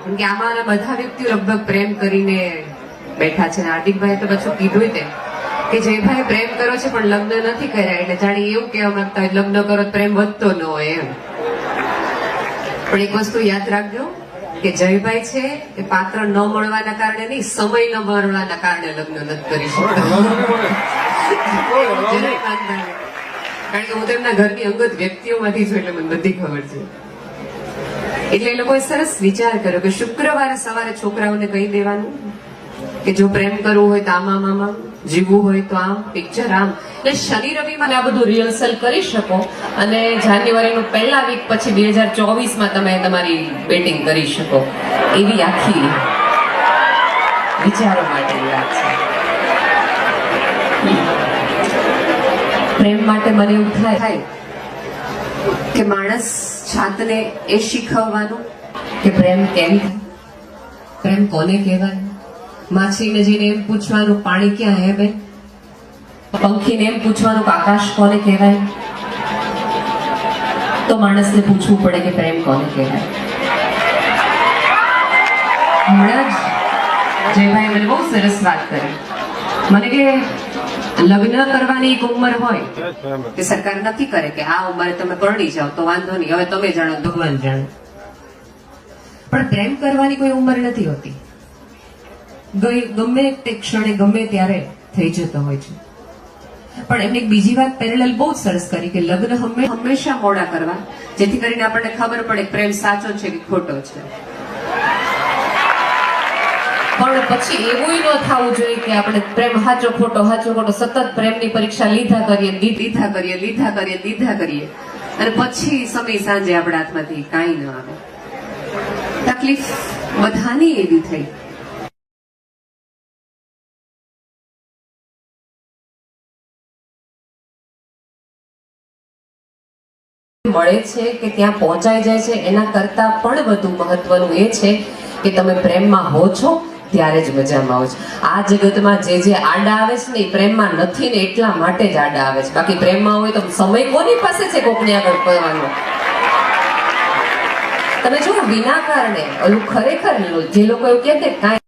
કેમ કે આમાંના બધા વ્યક્તિઓ લગભગ પ્રેમ કરીને બેઠા છે. હાર્દિકભાઈ તો પાછું કીધું તે કે જયભાઈ પ્રેમ કરો છે પણ લગ્ન નથી કર્યા, એટલે જાણે એવું કહેવા માંગતા હોય લગ્ન કરો તો પ્રેમ વધતો ન હોય એમ. પણ એક વસ્તુ યાદ રાખજો કે જયભાઈ છે એ પાત્ર ન મળવાના કારણે નહીં, સમય ન મળવાના કારણે લગ્ન નથી કરી શકતા. કારણ કે હું તો એમના ઘરની અંગત વ્યક્તિઓમાંથી છું એટલે મને બધી ખબર છે. એટલે એ લોકોએ સરસ વિચાર કર્યો કે શુક્રવારે સવારે છોકરાઓને કહી દેવાનું કે જો પ્રેમ કરવું હોય તો આમ આમ, જીવવું હોય તો આમ, પિક્ચર આમ. એટલે શનિ રવિમાં આ બધું રિહર્સલ કરી શકો અને જાન્યુઆરીનું પહેલા વીક પછી 2024માં તમે તમારી બેટિંગ કરી શકો. એવી આખી વિચારો માટેની વાત છે. પ્રેમ માટે મને એવું થાય કે માણસ જાતને એ શીખવવાનું કે પ્રેમ કેમ થાય, પ્રેમ કોને કહેવાય. માછલીને જઈને એમ પૂછવાનું પાણી ક્યાં હે બેન, પંખીને એમ પૂછવાનું કે આકાશ કોને કહેવાય. તો માણસને પૂછવું પડે કે પ્રેમ કોને કહેવાય. હમણાં જ જયભાઈ મને બહુ સરસ વાત કરી. મને કે લગ્ન કરવાની એક ઉંમર હોય કે સરકાર નક્કી કરે કે આ ઉંમરે તમે પરણી જાઓ તો વાંધો નહીં, હવે તમે જાણો ભગવાન જાણે. પણ પ્રેમ કરવાની કોઈ ઉંમર નથી હોતી. ગમે તે ક્ષણે ગમે ત્યારે થઈ જતો હોય છે. પણ એમને એક બીજી વાત પેરેલલ બહુ સરસ કરી કે લગ્ન હંમેશા મોડા કરવા, જેથી કરીને આપણને ખબર પડે પ્રેમ સાચો છે કે ખોટો છે. પણ પછી એવું ન થવું જોઈએ કે આપણે પ્રેમ સાચો ખોટો સતત પ્રેમની પરીક્ષા લીધા કરીએ અને પછી સમય સાંજે આપણા હાથમાંથી કાંઈ ન આવે. તકલીફ બધાની એવી થઈ. મળે છે કે ત્યાં પહોંચાઈ જાય છે એના કરતા પણ વધુ મહત્વનું એ છે કે તમે પ્રેમમાં હો છો ત્યારે જ મજામાં આવો છો. આ જગતમાં જે આડા આવે છે ને એ પ્રેમમાં નથી ને એટલા માટે જ આડા આવે છે. બાકી પ્રેમમાં હોય તો સમય કોની પાસે છે કોકની આગળ કરવાનો. તમે જો વિના કારણે ઓલું ખરેખર જે લોકો એવું કહે છે કાંઈ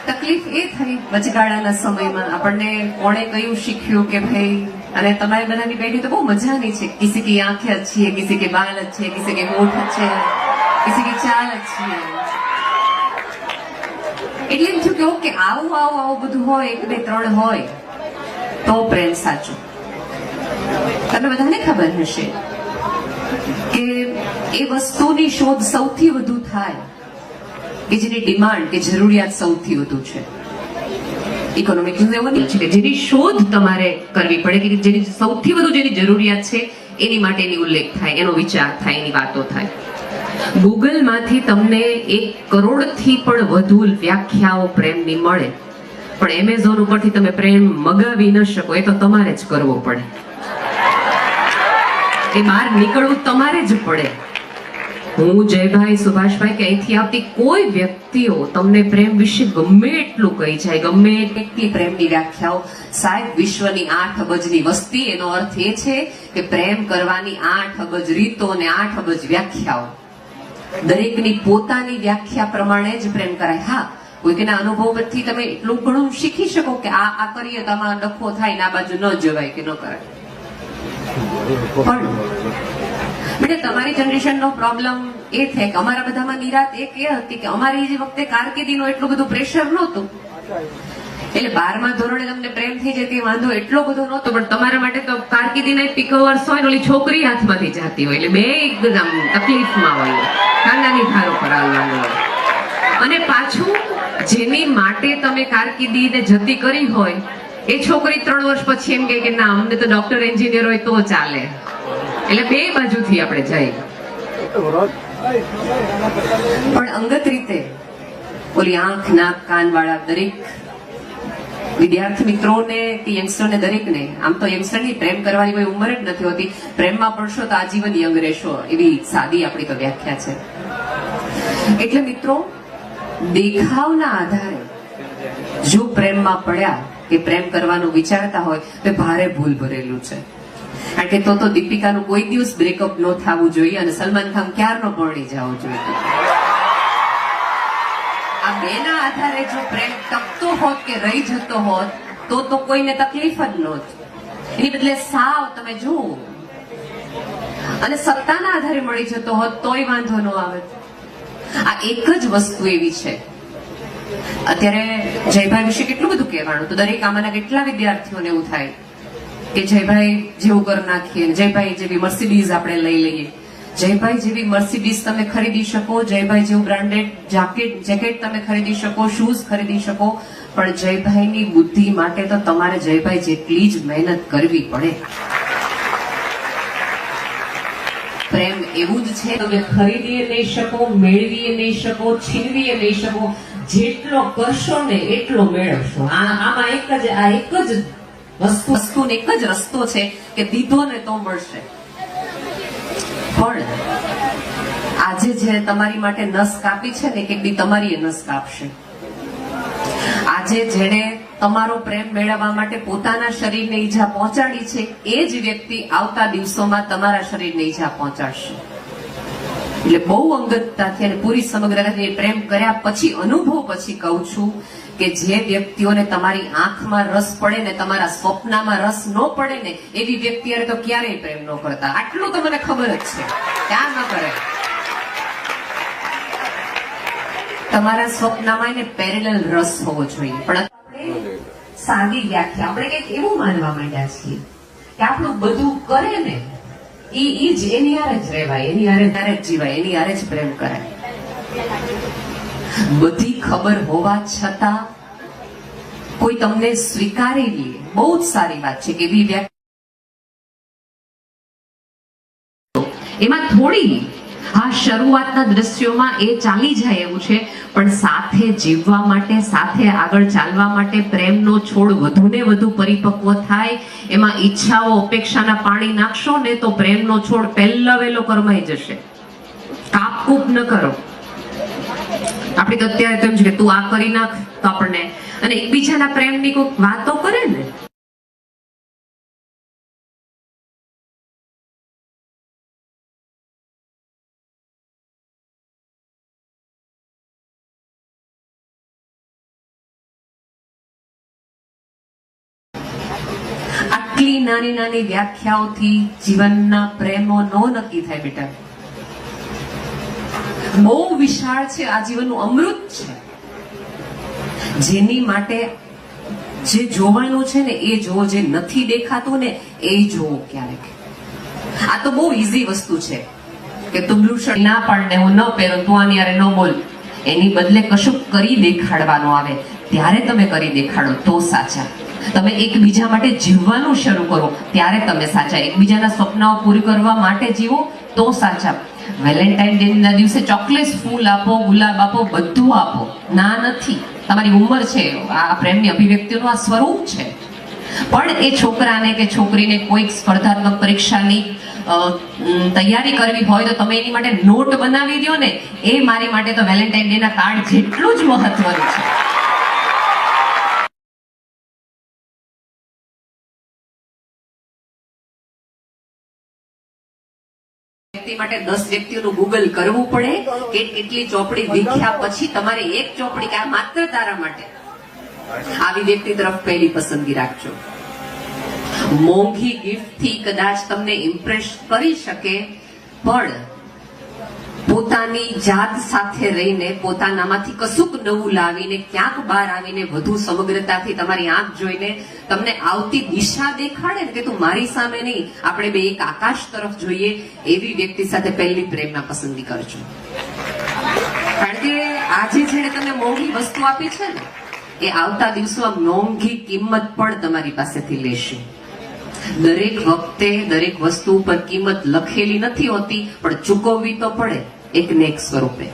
તકલીફ એ થઈ વચગાળાના સમયમાં આપણને કોણે કયું શીખ્યું કે ભાઈ. અને તમારી બધાની બેઠી તો બહુ મજાની છે. કિસી કી આંखें अच्छी है, किसी के बाल अच्छे हैं, किसी के होठ अच्छे हैं, किसी की चाल अच्छी है. એટલે એમ થયું કે ઓકે આવું બધું હોય, 1 2 3 હોય તો પ્રેમ સાચો. તમને બધાને ખબર હશે કે એ વસ્તુની શોધ સૌથી વધુ થાય કે જેની ડિમાન્ડ કે જરૂરિયાત સૌથી વધુ છે. ઇકોનોમિક્સ એવું નહીં છે કે જેની શોધ તમારે કરવી પડે કે જેની સૌથી વધુ જેની જરૂરિયાત છે એની માટેની ઉલ્લેખ થાય, એનો વિચાર થાય, એની વાતો થાય. ગૂગલમાંથી તમને 1 કરોડથી પણ વધુ વ્યાખ્યાઓ પ્રેમની મળે, પણ એમેઝોન ઉપરથી તમે પ્રેમ મગાવી ન શકો. એ તો તમારે જ કરવો પડે. એ બહાર નીકળવું તમારે જ પડે. હું જયભાઈ, સુભાષભાઈ કે અહીંથી આવતી કોઈ વ્યક્તિઓ તમને પ્રેમ વિશે ગમે એટલું કહી જાય, ગમે એટલી પ્રેમની વ્યાખ્યાઓ, સાહેબ વિશ્વની 8 અબજની વસ્તી, એનો અર્થ એ છે કે પ્રેમ કરવાની 8 અબજ રીતો અને 8 અબજ વ્યાખ્યાઓ. દરેકની પોતાની વ્યાખ્યા પ્રમાણે જ પ્રેમ કરાય. હા, કોઈકના અનુભવ પરથી તમે એટલું ઘણું શીખી શકો કે આ કરીએ તો આમાં ડખો થાય ને આ બાજુ ન જવાય કે ન કરાય. પણ તમારી જનરેશનનો પ્રોબ્લેમ એ થાય કે અમારા બધામાં નિરાત એક એ હતી કે અમારી જે વખતે કારકિર્દીનું એટલું બધું પ્રેશર નહોતું. એટલે 12મા ધોરણે તમને પ્રેમ થઈ જાય તે વાંધો એટલો બધો નહોતો. પણ તમારા માટે તો કારકિર્દીના પીક અવર્સ હોય, ઓલી છોકરી હાથમાંથી જતી હોય એટલે બે એકદમ તકલીફમાં હોય, કાંદાની ધારો પર આવવાનું હોય. અને પાછું જેની માટે તમે કારકિર્દીને જતી કરી હોય એ છોકરી 3 વર્ષ પછી એમ કે ના અમને તો ડોક્ટર એન્જિનિયર હોય તો ચાલે. એટલે બે બાજુથી આપણે જઈએ. પણ અંગત રીતે ઓલી આંખ નાક કાન વાળા દરેક વિદ્યાર્થી મિત્રોને કે યંગસ્ટરને દરેકને, આમ તો યંગસ્ટરની પ્રેમ કરવાની કોઈ ઉંમર જ નથી હોતી, પ્રેમમાં પડશો તો આજીવન યંગ રહેશો, એવી સાદી આપણી તો વ્યાખ્યા છે. એટલે મિત્રો, દેખાવના આધારે જો પ્રેમમાં પડ્યા કે પ્રેમ કરવાનું વિચારતા હોય તો ભારે ભૂલ ભરેલું છે. કારણ કે તો દીપિકાનું કોઈ દિવસ બ્રેકઅપ ન થવું જોઈએ અને સલમાન ખાન ક્યારનો પરણી જવું જોઈએ. આ બેના આધારે જો પ્રેમ ટકતો હોત કે રહી જતો હોત તો કોઈને તકલીફ જ નહોત. એની બદલે સાવ તમે જુઓ અને સત્તાના આધારે મળી જતો હોત તોય વાંધો ન આવે. આ એક જ વસ્તુ એવી છે. અત્યારે જયભાઈ વિશે કેટલું બધું કહેવાનું, તો દરેક આમાંના કેટલા વિદ્યાર્થીઓને એવું થાય કે જયભાઈ જેવું કરી નાખીએ, જયભાઈ જેવી મર્સિડીઝ આપણે લઈ લઈએ, જયભાઈ જેવી મર્સિડીઝ તમે ખરીદી શકો, જયભાઈ જેવું બ્રાન્ડેડ જેકેટ તમે ખરીદી શકો, શૂઝ ખરીદી શકો, પણ જયભાઈની બુદ્ધિ માટે તો તમારે જયભાઈ જેટલી જ મહેનત કરવી પડે. પ્રેમ એવું જ છે, તમે ખરીદી નહીં શકો, મેળવી નહીં શકો, છીનવી નહીં શકો, જેટલો કરશો ને એટલો મેળવશો. આમાં એક જ વસ્તુને એક જ રસ્તો છે કે દીધો ને તો મળશે. પણ આજે જે તમારી માટે નસ કાપી છે ને, કેટલી તમારી નસ કાપશે. આજે જેને તમારો પ્રેમ મેળવવા માટે પોતાના શરીરને ઈજા પહોંચાડી છે એ જ વ્યક્તિ આવતા દિવસોમાં તમારા શરીરને ઈજા પહોંચાડશે. એટલે બહુ અંગતતાથી અને પૂરી સમગ્રતાથી પ્રેમ કર્યા પછી, અનુભવ પછી કહું છું કે જે વ્યક્તિઓને તમારી આંખમાં રસ પડે ને, તમારા સ્વપ્નમાં રસ ન પડે ને, એવી વ્યક્તિ તો ક્યારેય પ્રેમ ન કરતા. આટલું તો મને ખબર જ છે, ક્યાં ન કરે. તમારા સ્વપ્નમાં એને પેરેલલ રસ હોવો જોઈએ. પણ આપણે સાદી વ્યાખ્યા, આપણે કંઈક એવું માનવા માંડ્યા છીએ કે આપણું બધું કરે ને ઈ જ એની હારે જ રહેવાય, એની હારે જ જીવાય, એની હારે જ પ્રેમ કરાય. બધી ખબર હોવા છતાં કોઈ તમને સ્વીકારી લે, બહુ જ સારી વાત છે કે એવી વ્યક્તિ એમાં થોડી શરૂઆતના દ્રશ્યોમાં એ ચાલી જાય એવું છે, પણ સાથે જીવવા માટે, સાથે આગળ ચાલવા માટે પ્રેમનો છોડ વધુ ને વધુ પરિપક્વ થાય, એમાં ઈચ્છાઓ અપેક્ષાના પાણી નાખશો ને તો પ્રેમનો છોડ પહેલા વહેલો કરમાઈ જશે. કાપકૂપ ન કરો. આપણે તો અત્યારે તો એમ છે કે તું આ કરી નાખ તો આપણને, અને એકબીજાના પ્રેમની કોઈ વાતો કરે ને, આટલી નાની નાની વ્યાખ્યાઓથી જીવનના પ્રેમો નો નક્કી થાય બેટા. બહુ વિશાળ છે, આ જીવનનું અમૃત છે. જેની માટે જે જોવાનું છે ને એ જોવો, જે નથી દેખાતું ને એ જોવો ક્યારેક. આ તો બહુ ઈઝી વસ્તુ છે કે તું બ્લુ શર્ટ ના પાડને, હું ન પહેરું, તું આની યારે ન બોલ. એની બદલે કશું કરી દેખાડવાનું આવે ત્યારે તમે કરી દેખાડો તો સાચા. તમે એકબીજા માટે જીવવાનું શરૂ કરો ત્યારે તમે સાચા. એકબીજાના સપનાઓ પૂરી કરવા માટે જીવો તો સાચા. વેલેન્ટાઇન ડે ના દિવસે ચોકલેટ, ફૂલ આપો, ગુલાબ આપો, બધું આપો, ના નથી. તમારી ઉંમર છે, આ પ્રેમની અભિવ્યક્તિનું આ સ્વરૂપ છે. પણ એ છોકરાને કે છોકરીને કોઈક સ્પર્ધાત્મક પરીક્ષાની તૈયારી કરવી હોય તો તમે એની માટે નોટ બનાવી દો ને, એ મારી માટે તો વેલેન્ટાઇન ડે ના કાર્ડ જેટલું જ મહત્વનું છે. માટે 10 વ્યક્તિઓનું ગૂગલ કરવું પડે કે કેટલી ચોપડી વીખ્યા પછી તમારે એક ચોપડી કે માત્ર તારા માટે, આવી વ્યક્તિ તરફ પહેલી પસંદગી રાખજો. મોંઘી ગિફ્ટ થી કદાચ તમને ઇમ્પ્રેસ કરી શકે, પણ પોતાની જાત સાથે રહીને, પોતાનામાંથી કશુંક નવું લાવીને, ક્યાંક બહાર આવીને વધુ સમગ્રતાથી તમારી આંખ જોઈને તમને આવતી દિશા દેખાડે ને કે તું મારી સામે નહીં, આપણે બે એક આકાશ તરફ જોઈએ, એવી વ્યક્તિ સાથે પહેલી પ્રેમમાં પસંદગી કરજો. કારણ કે આજે જેને તમને મોંઘી વસ્તુ આપી છે ને, એ આવતા દિવસોમાં મોંઘી કિંમત પણ તમારી પાસેથી લેશે. દરેક વખતે દરેક વસ્તુ ઉપર કિંમત લખેલી નથી હોતી, પણ ચૂકવવી તો પડે. એક નેક સ્વરૂપે.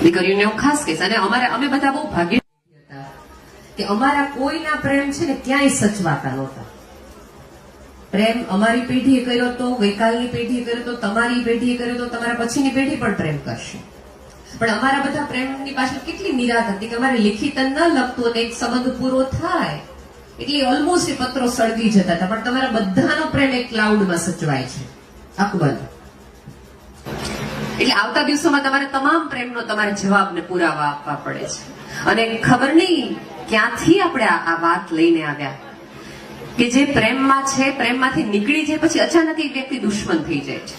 દીકરીઓને હું ખાસ કહીશ, અને અમે બધા બહુ ભાગ્યશાળી હતા કે અમારા કોઈના પ્રેમ છે ને ક્યાંય સચવાતા નહોતા. પ્રેમ અમારી પેઢીએ કર્યો તો, ગઈકાલની પેઢીએ કર્યો તો, તમારી પેઢીએ કર્યો તો, તમારા પછીની પેઢી પણ પ્રેમ કરશે. પણ અમારા બધા પ્રેમની પાછળ કેટલી નિરાત હતી કે અમારે લિખિત ન લખતું અને એક સંબંધ પૂરો થાય એટલે ઓલમોસ્ટ એ પત્રો સળગી જતા હતા. પણ તમારા બધાનો પ્રેમ એક ક્લાઉડમાં સચવાય છે અકબર. એટલે આવતા દિવસોમાં તમારે તમામ પ્રેમનો તમારે જવાબને પુરાવા આપવા પડે છે. અને ખબર નહીં ક્યાંથી આપણે આ વાત લઈને આવ્યા કે જે પ્રેમમાં છે, પ્રેમમાંથી નીકળી જાય પછી અચાનક એક વ્યક્તિ દુશ્મન થઈ જાય છે.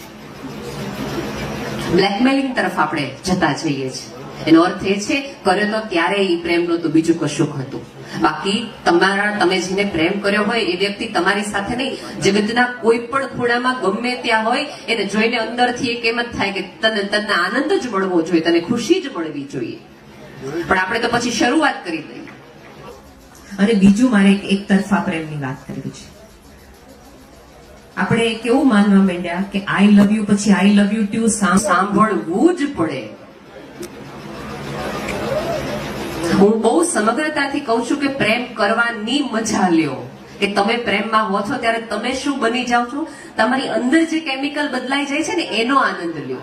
બ્લેકમેલિંગ તરફ આપણે જતા જઈએ છીએ. એનો અર્થ એ છે કર્યો તો ત્યારે એ પ્રેમનો તો બીજું કશુંક હતું. બાકી તમે જેને પ્રેમ કર્યો હોય એ વ્યક્તિ તમારી સાથે નહીં, જગતના કોઈ પણ ખૂણામાં ગમે ત્યાં હોય એને જોઈને અંદરથી એક એમ જ થાય કે તને આનંદ જ મળવો જોઈએ, તને ખુશી જ મળવી જોઈએ. પણ આપણે તો પછી શરૂઆત કરી દઈએ. અને બીજું મારે એક તરફા પ્રેમની વાત કરવી છે. આપણે કેવું માનવા માંડ્યા કે આઈ લવ યુ પછી આઈ લવ યુ ટુ સાંભળવું જ પડે. હું બહુ સમગ્રતાથી કહું છું કે પ્રેમ કરવાની મજા લ્યો. કે તમે પ્રેમમાં હો છો ત્યારે તમે શું બની જાઓ છો, તમારી અંદર જે કેમિકલ બદલાઈ જાય છે ને એનો આનંદ લ્યો.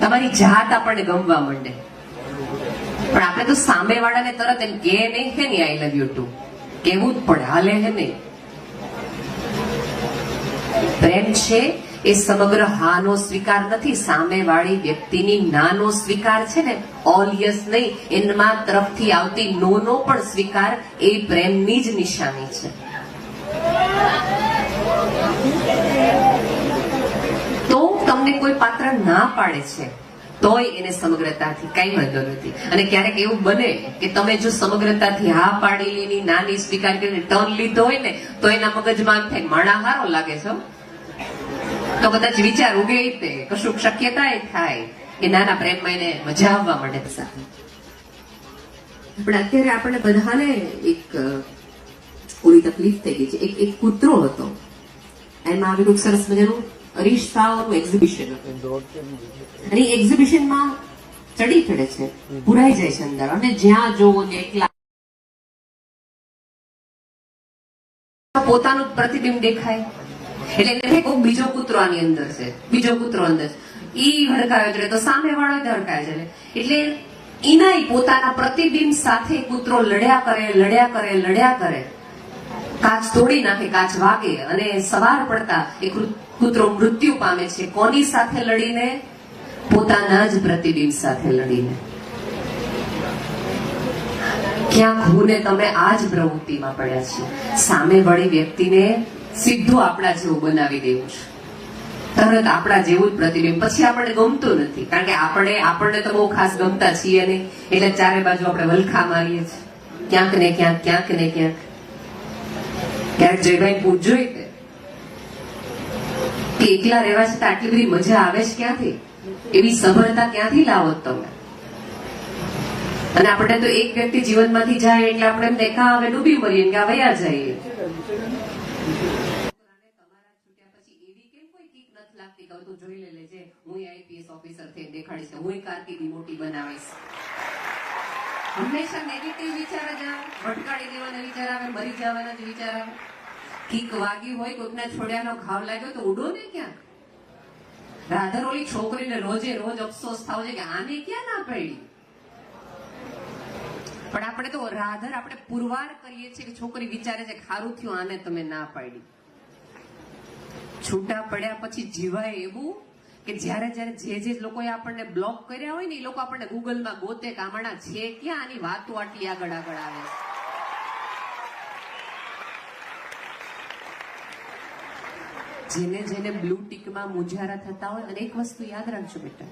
તમારી જાત આપણને ગમવા માંડે. પણ આપણે તો સામેવાળાને તરત એમ કે નહીં હે ને આઈ લવ યુ ટુ કેવું જ પડે, હાલે હે નહીં. પ્રેમ છે એ સમગ્ર હાનો સ્વીકાર નથી, સામેવાળી વ્યક્તિની નાનો સ્વીકાર છે ને, ઓલ યસ નહીં, એના તરફથી આવતી નો નો પણ સ્વીકાર એ પ્રેમની જ નિશાની છે. તો તમને કોઈ પાત્ર ના પાડે છે તોય એને સમગ્રતાથી કઈ વાંધો નથી. અને ક્યારેક એવું બને કે તમે જો સમગ્રતાથી હા પાડેલી નાની સ્વીકાર કરીને ટર્ન લીધો હોય ને તો એના મગજમાં એમ થાય માણા હારો લાગે છે, તો કદાચ વિચાર ઉગે તે કશુંક શક્યતા થાય કે નાના પ્રેમમાં એને મજા આવવા માંડે. પણ અત્યારે આપણે બધાને એક ઓલી તકલીફ થઈ ગઈ છે. એક કૂતરો હતો, એમાં આવેલું સરસ મજાનું અરીસાઓનું એક્ઝિબિશન હતું. અને એક્ઝિબિશનમાં ચડી ચડે છે, પુરાઈ જાય છે અંદર, અને જ્યાં જોવો ને એકલા પોતાનું પ્રતિબિંબ દેખાય. એટલે કોઈ બીજો કૂતરો આની અંદર છે, બીજો કૂતરો અંદર ઈ હડકાયો છે તો સામે વાળો હડકાય છે. એટલે એના પોતાના પ્રતિબિંબ સાથે કૂતરો લડ્યા કરે, કાચ તોડી નાખે, કાચ વાગે અને સવાર પડતા એ કૂતરો મૃત્યુ પામે છે. કોની સાથે લડીને? પોતાના જ પ્રતિબિંબ સાથે લડીને. ક્યાંક હું ને તમે આ જ પ્રવૃત્તિમાં પડ્યા છીએ. સામે વાળી વ્યક્તિને સીધું આપણા જેવું બનાવી દેવું છે, તરત આપણા જેવું જ પ્રતિબિંબ. પછી આપણને ગમતું નથી, કારણ કે આપણને તો બહુ ખાસ ગમતા છીએ નહીં, એટલે ચારે બાજુ આપણે વલખા મારીએ છીએ, ક્યાંક ને ક્યાંક. ક્યાંક જયભાઈ પૂછજો કે એકલા રહેવા છતાં આટલી બધી મજા આવે છે ક્યાંથી, એવી સભરતા ક્યાંથી લાવો તમે? અને આપણે તો એક વ્યક્તિ જીવનમાંથી જાય એટલે આપણે એમ દેખા હવે ડૂબી મરીએ કે વયા જઈએ. જોઈ લેજે, હું આઈપીએસ ઓફિસર થઈ દેખાડીશ, હું કારકિર્દી મોટી બનાવીશ. હંમેશા નેગેટિવ વિચાર જ આવે, ભટકાડી દેવાના વિચાર આવે, મરી જવાના જ વિચાર આવે. કીક વાગી હોય, કોઈકના છોડ્યાનો ઘાવ લાગ્યો તો ઉડો ને ક્યાંક. રાધર ઓલી છોકરીને રોજે રોજ અફસોસ થાવ છે કે આને ક્યાં ના પડી. પણ આપણે તો રાધર આપણે પુરવાર કરીએ છીએ કે છોકરી વિચારે છે ખારું થયું આને તમે ના પાડી. છૂટા પડ્યા પછી જીવાય એવું કે જ્યારે જે લોકોએ આપણને બ્લોક કર્યા હોય ને એ લોકો આપણને ગૂગલમાં ગોતે કામણા છે ક્યાં, આની વાતો આટલી આગળ આવે. જેને બ્લુ ટીકમાં મુજારા થતા હોય, અને એક વસ્તુ યાદ રાખજો બેટા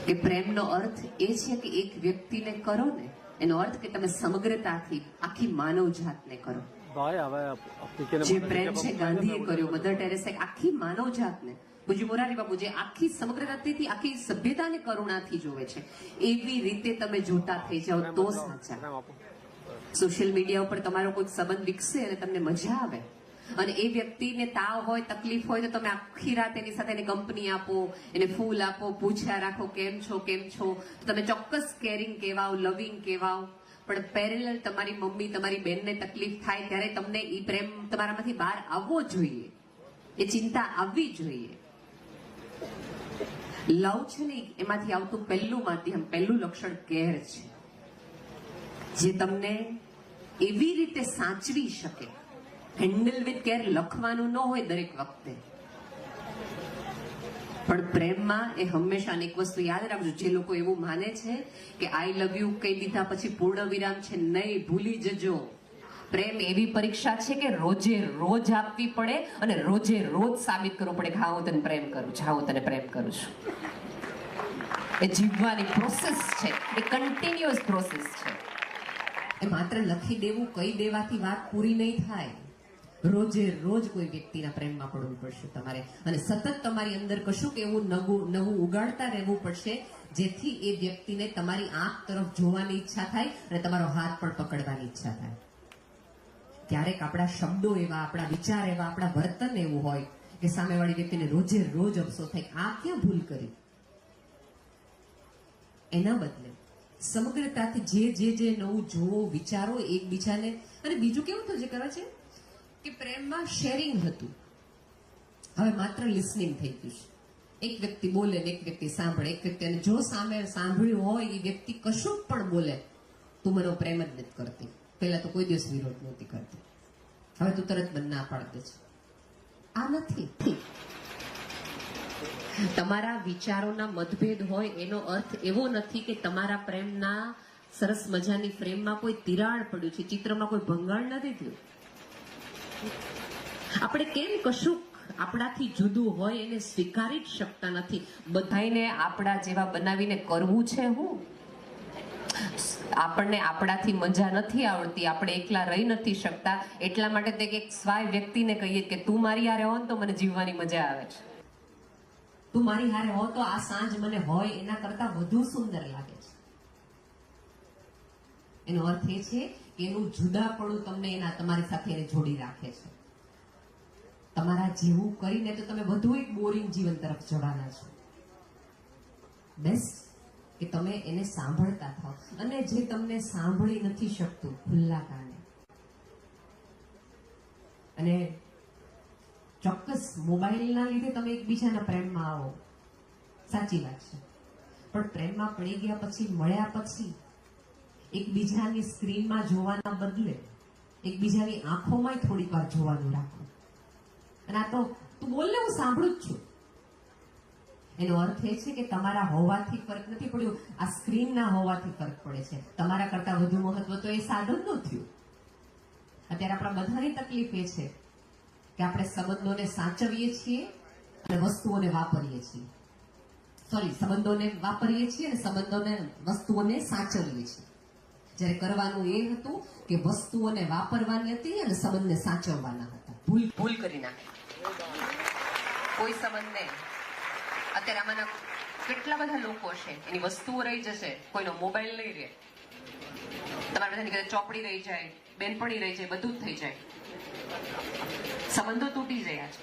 કે પ્રેમનો અર્થ એ છે કે એક વ્યક્તિને કરો ને એનો અર્થ કે તમે સમગ્રતાથી આખી માનવ જાતને કરો. જે પ્રેમ છે ગાંધીએ કર્યો, મધર ટેરેસે આખી માનવ જાતને, પૂજ્ય મોરારી બાપુ જે આખી સમગ્રતાથી આખી સભ્યતાને કરુણાથી જોવે છે, એવી રીતે તમે જોતા થઈ જાઓ તો સાચા. સોશિયલ મીડિયા ઉપર તમારો કોઈ સંબંધ વિકસે અને તમને મજા આવે, અને એ વ્યક્તિને તાવ હોય, તકલીફ હોય તો તમે આખી રાત એની સાથે એને કંપની આપો, એને ફૂલ આપો, પૂછ્યા રાખો કેમ છો તો તમે ચોક્કસ કેરિંગ કહેવાઓ, લવિંગ કહેવાઓ. પણ પેરેલલ તમારી મમ્મી, તમારી બેનને તકલીફ થાય ત્યારે તમને એ પ્રેમ તમારામાંથી બહાર આવવો જોઈએ, એ ચિંતા આવવી જોઈએ. લવ છે ને એમાંથી આવતું પહેલું માધ્યમ, પહેલું લક્ષણ કેર છે, જે તમને એવી રીતે સાચવી શકે. હેન્ડલ વિથ કેર લખવાનું ન હોય દરેક વખતે, પણ પ્રેમમાં એ હંમેશા એક વસ્તુ યાદ રાખજો. જે લોકો એવું માને છે કે આઈ લવ યુ કહી દીધા પછી પૂર્ણ વિરામ છે, નહીં, ભૂલી જજો. પ્રેમ એવી પરીક્ષા છે કે રોજે રોજ આપવી પડે અને રોજે રોજ સાબિત કરવું પડે કે હા હું તને પ્રેમ કરું છું, હા હું તને પ્રેમ કરું છું. એ જીવવાની પ્રોસેસ છે, એ કન્ટિન્યુઅસ પ્રોસેસ છે. એ માત્ર લખી દેવું, કહી દેવાથી વાત પૂરી નહીં થાય. રોજે રોજ કોઈ વ્યક્તિના પ્રેમમાં પડવું પડશે તમારે, અને સતત તમારી અંદર કશુંક એવું નવું ઉગાડતા રહેવું પડશે, જેથી એ વ્યક્તિને તમારી આંખ તરફ જોવાની ઈચ્છા થાય અને તમારો હાથ પણ પકડવાની ઈચ્છા થાય. ક્યારેક આપણા શબ્દો એવા, આપણા વિચાર એવા, આપણા વર્તન એવું હોય કે સામેવાળી વ્યક્તિને રોજે રોજ અફસોસ થાય કે આ ક્યાં ભૂલ કરી. એના બદલે સમગ્રતાથી જે નવું જોવો, વિચારો એકબીજાને. અને બીજું કેવું થયું છે ખબર છે કે પ્રેમમાં શેરિંગ હતું, હવે માત્ર લિસનિંગ થઈ ગયું છે. એક વ્યક્તિ બોલે ને એક વ્યક્તિ સાંભળે, એક વ્યક્તિ, અને જો સામે સાંભળ્યું હોય એ વ્યક્તિ કશું પણ બોલે, તું મને પ્રેમ જ નથી કરતી. પહેલા તો કોઈ દિવસ વિરોધ નહોતી કરતી, હવે તું તરત મને ના પાડી દે છે. આ નથી. તમારા વિચારોના મતભેદ હોય એનો અર્થ એવો નથી કે તમારા પ્રેમના સરસ મજાની ફ્રેમમાં કોઈ તિરાડ પડ્યું છે, ચિત્રમાં કોઈ ભંગાણ નથી થયું. આપણે કેમ કશું આપણાથી જુદું હોય એને સ્વીકારી જ શકતા નથી. બધાને આપણા જેવા બનાવીને કરવું છે હું? આપણને આપણાથી મજા નથી આવડતી, આપણે એકલા રહી નથી શકતા, એટલા માટે તે એક સ્વાય વ્યક્તિને કહીએ કે તું મારી હારે હો તો મને જીવવાની મજા આવે છે, તું મારી હારે હો તો આ સાંજ મને હોય એના કરતા વધુ સુંદર લાગે છે. એનો અર્થ એ છે કે એનું જુદાપણું તમને તમારી સાથે એને જોડી રાખે છે. તમારા જેવું કરીને તો તમે વધુ એક બોરિંગ જીવન તરફ જવાના છો. બેસ્ટ કે તમે એને સાંભળતા થાઓ, અને જે તમને સાંભળી નથી શકતું ખુલ્લા કાને. અને ચોક્કસ મોબાઈલના લીધે તમે એકબીજાના પ્રેમમાં આવો, સાચી વાત છે, પણ પ્રેમમાં પડી ગયા પછી, મળ્યા પછી એકબીજાની સ્ક્રીનમાં જોવાના બદલે એકબીજાની આંખોમાં થોડીક વાર જોવાનું રાખો. અને આ તો તું બોલને, હું સાંભળું જ છું. એનો અર્થ એ છે કે તમારા હોવાથી ફરક નથી પડ્યો, આ સ્ક્રીનના હોવાથી ફરક પડે છે. તમારા કરતા વધુ મહત્વ તો એ સાધનનું થયું. અત્યારે આપણા બધાની તકલીફ એ છે કે આપણે સંબંધોને સાચવીએ છીએ અને વસ્તુઓને વાપરીએ છીએ. સંબંધોને વાપરીએ છીએ અને વસ્તુઓને સાચવીએ છીએ. જ્યારે કરવાનું એ હતું કે વસ્તુઓને વાપરવાની હતી અને સંબંધને સાચવવાના હતા. ભૂલ કરી નાખી કોઈ સંબંધને. અત્યારે આમાંના કેટલા બધા લોકો છે, એની વસ્તુઓ રહી જશે, કોઈનો મોબાઈલ નહીં રહે, તમારા બધાની કદાચ ચોપડી રહી જાય, બેનપણી રહી જાય, બધું જ થઈ જાય, સંબંધો તૂટી જાય છે.